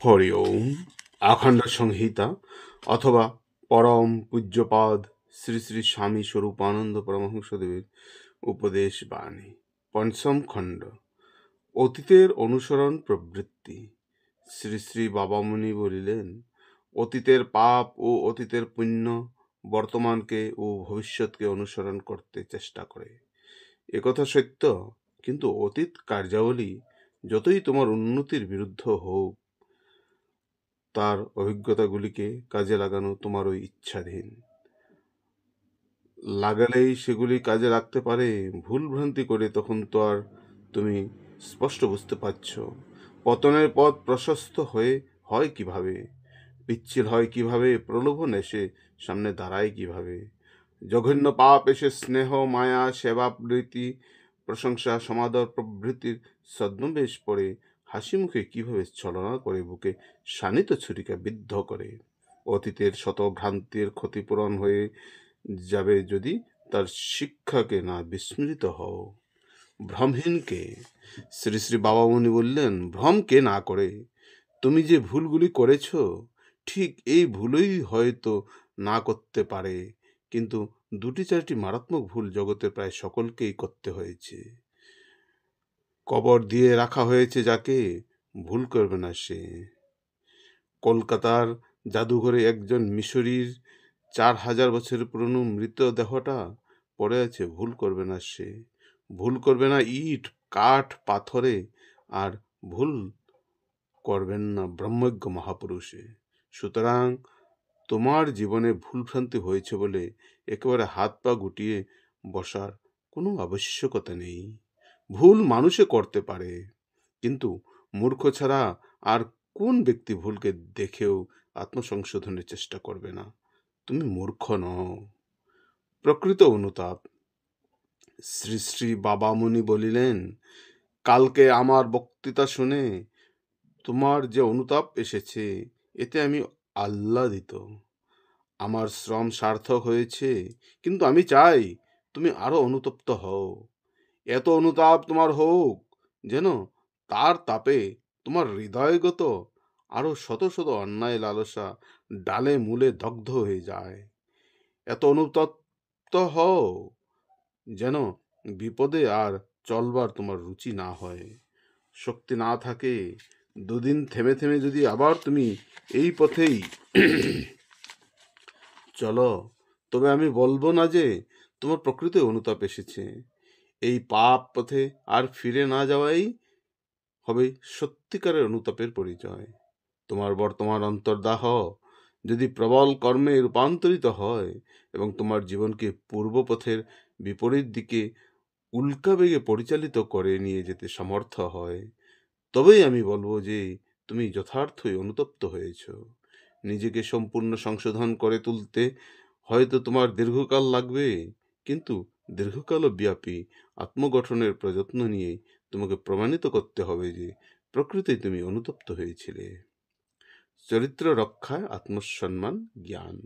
হরি ওম। আখণ্ড সংহিতা অথবা পরম পূজ্যপাদ শ্রী শ্রী স্বামী স্বরূপানন্দ পরমহংসদেবের উপদেশ বাণী, পঞ্চম খণ্ড, অতীতের অনুসরণ প্রবৃত্তি। শ্রী শ্রী বাবামুনি বলিলেন, অতীতের পাপ ও অতীতের পুণ্য বর্তমানকে ও ভবিষ্যৎকে অনুসরণ করতে চেষ্টা করে। একথা সত্য, কিন্তু অতীত কার্যাবলী যতই তোমার উন্নতির বিরুদ্ধ হোক, তার অভিজ্ঞতাগুলিকে কাজে লাগানো তোমারই ইচ্ছাধীন। লাগালেই সেগুলি কাজে লাগতে পারে, ভুল ভ্রান্তি করে তখন তো আর তুমি স্পষ্ট বুঝতে পারছ পতনের পথ প্রশস্ত হয় কিভাবে, পিচ্ছিল হয় কিভাবে, প্রলোভন এসে সামনে দাঁড়ায় কিভাবে, জঘন্য পাপ এসে স্নেহ, মায়া, সেবা প্রীতি, প্রশংসা, সমাদর প্রভৃতির ছদ্মবেশ পড়ে হাসি মুখে কিভাবে ছলনা করে বুকে শানিত ছুরিকা বিদ্ধ করে। অতীতের শত ভ্রান্তির ক্ষতিপূরণ হয়ে যাবে যদি তার শিক্ষাকে না বিস্মৃত হও। ভ্রমহীনকে শ্রী শ্রী বাবামুনি বললেন, ভ্রমকে না করে তুমি যে ভুলগুলি করেছ, ঠিক এই ভুলই হয়তো না করতে পারে, কিন্তু দুটি চারটি মারাত্মক ভুল জগতের প্রায় সকলকেই করতে হয়েছে। কবর দিয়ে রাখা হয়েছে যাকে, ভুল করবে না সে। কলকাতার জাদুঘরে একজন মিশরীর 4000 বছরের পুরনো মৃতদেহটা পড়ে আছে, ভুল করবে না সে। ভুল করবে না ইট, কাঠ, পাথরে, আর ভুল করবেন না ব্রহ্মজ্ঞ মহাপুরুষে। সুতরাং তোমার জীবনে ভুলভ্রান্তি হয়েছে বলে একেবারে হাত পা গুটিয়ে বসার কোনো আবশ্যকতা নেই। ভুল মানুষে করতে পারে, কিন্তু মূর্খ ছাড়া আর কোন ব্যক্তি ভুলকে দেখেও আত্মসংশোধনের চেষ্টা করবে না? তুমি মূর্খ নও। প্রকৃত অনুতাপ। শ্রী শ্রী বাবামুনি বলিলেন, কালকে আমার বক্তৃতা শুনে তোমার যে অনুতাপ এসেছে, এতে আমি আহ্লাদিত। আমার শ্রম সার্থক হয়েছে, কিন্তু আমি চাই তুমি আরো অনুতপ্ত হও। এত অনুতাপ তোমার হোক যেন তার তাপে তোমার হৃদয়গত আরো শত শত অন্যায় লালসা ডালে মূলে দগ্ধ হয়ে যায়। এত অনুতপ্ত হও যেন বিপদে আর চলবার তোমার রুচি না হয়, শক্তি না থাকে। দুদিন থেমে থেমে যদি আবার তুমি এই পথেই চলো, তবে আমি বলবো না যে তোমার প্রকৃত অনুতাপ এসেছে। এই পাপ পথে আর ফিরে না যাওয়াই হবে সত্যিকারের অনুতাপের পরিচয়। তোমার বর্তমান অন্তর্দাহ যদি প্রবল কর্মে রূপান্তরিত হয় এবং তোমার জীবনকে পূর্বপথের বিপরীত দিকে উল্কা বেগে পরিচালিত করে নিয়ে যেতে সমর্থ হয়, তবেই আমি বলবো যে তুমি যথার্থই অনুতপ্ত হয়েছ। নিজেকে সম্পূর্ণ সংশোধন করে তুলতে হয়তো তোমার দীর্ঘকাল লাগবে, কিন্তু দীর্ঘকালব্যাপী আত্মগঠনের প্রযত্ন নিয়ে তোমাকে প্রমাণিত করতে হবে যে প্রকৃতি তুমি অনুতপ্ত হয়েছিলে। চরিত্র রক্ষায় আত্মসম্মান জ্ঞান।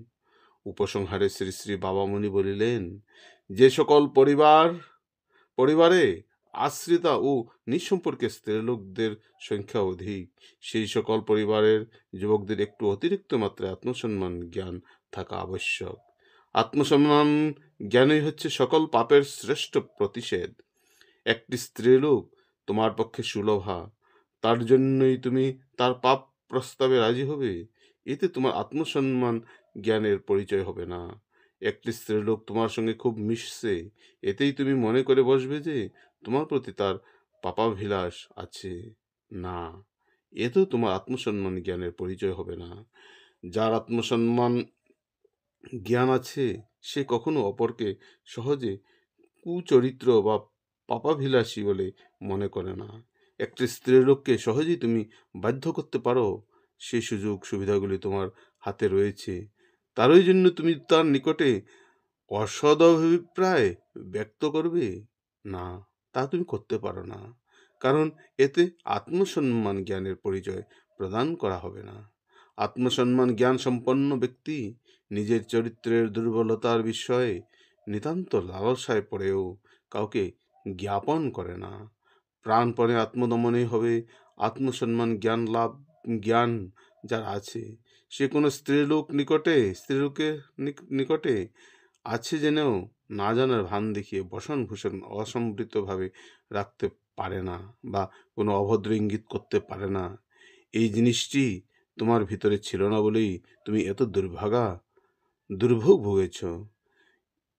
উপসংহারে শ্রী শ্রী বাবামুনি বলিলেন, যে সকল পরিবারে আশ্রিতা ও নিঃসম্পর্কে স্ত্রীলোকদের সংখ্যা অধিক, সেই সকল পরিবারের যুবকদের একটু অতিরিক্ত মাত্রায় আত্মসম্মান জ্ঞান থাকা আবশ্যক। আত্মসম্মান জ্ঞানই হচ্ছে সকল পাপের শ্রেষ্ঠ প্রতিষেধ। একটি স্ত্রীলোক তোমার পক্ষে সুলভা, তার জন্যই তুমি তার পাপ প্রস্তাবে রাজি হবে? এতে তোমার আত্মসম্মান জ্ঞানের পরিচয় হবে না। একটি স্ত্রীলোক তোমার সঙ্গে খুব মিশছে, এতেই তুমি মনে করে বসবে যে তোমার প্রতি তার পাপাভিলাষ আছে? না, এতেও তোমার আত্মসম্মান জ্ঞানের পরিচয় হবে না। যার আত্মসম্মান জ্ঞান আছে, সে কখনো অপরকে সহজে কুচরিত্র বা পাপাভিলাষী বলে মনে করে না। একটি স্ত্রীলোককে সহজেই তুমি বাধ্য করতে পারো, সেই সুযোগ সুবিধাগুলি তোমার হাতে রয়েছে। তারই জন্য তুমি তার নিকটে অসদ অভিপ্রায় ব্যক্ত করবে? না, তা তুমি করতে পারো না, কারণ এতে আত্মসম্মান জ্ঞানের পরিচয় প্রদান করা হবে না। আত্মসম্মান জ্ঞান সম্পন্ন ব্যক্তি নিজের চরিত্রের দুর্বলতার বিষয়ে নিতান্ত লালসায় পড়েও কাউকে জ্ঞাপন করে না। প্রাণপণে আত্মদমনে হবে আত্মসম্মান জ্ঞান লাভ জ্ঞান যার আছে, সে কোনো স্ত্রীলোকের নিকটে আছে জেনেও না জানার ভান দেখিয়ে বসন-ভূষণ অসম্পৃক্তভাবে রাখতে পারে না বা কোনো অভদ্র ইঙ্গিত করতে পারে না। এই জিনিসটি তোমার ভিতরে ছিল না বলেই তুমি এত দুর্ভোগ ভুগেছ।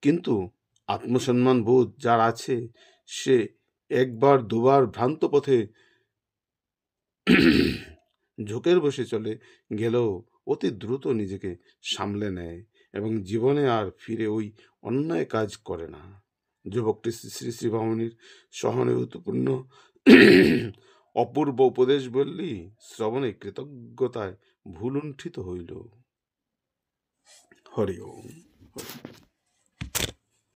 কিন্তু আত্মসম্মান বোধ যার আছে, সে একবার দুবার ভ্রান্ত পথে ঝোঁকের বসে চলে গেলেও অতি দ্রুত নিজেকে সামলে নেয় এবং জীবনে আর ফিরে ওই অন্যায় কাজ করে না। যুবকটি শ্রী শ্রী বামুনির সহানুভূতিপূর্ণ অপূর্ব উপদেশ বললি শ্রবণে কৃতজ্ঞতায় ভুলুণ্ঠিত হইল। হরি ওম।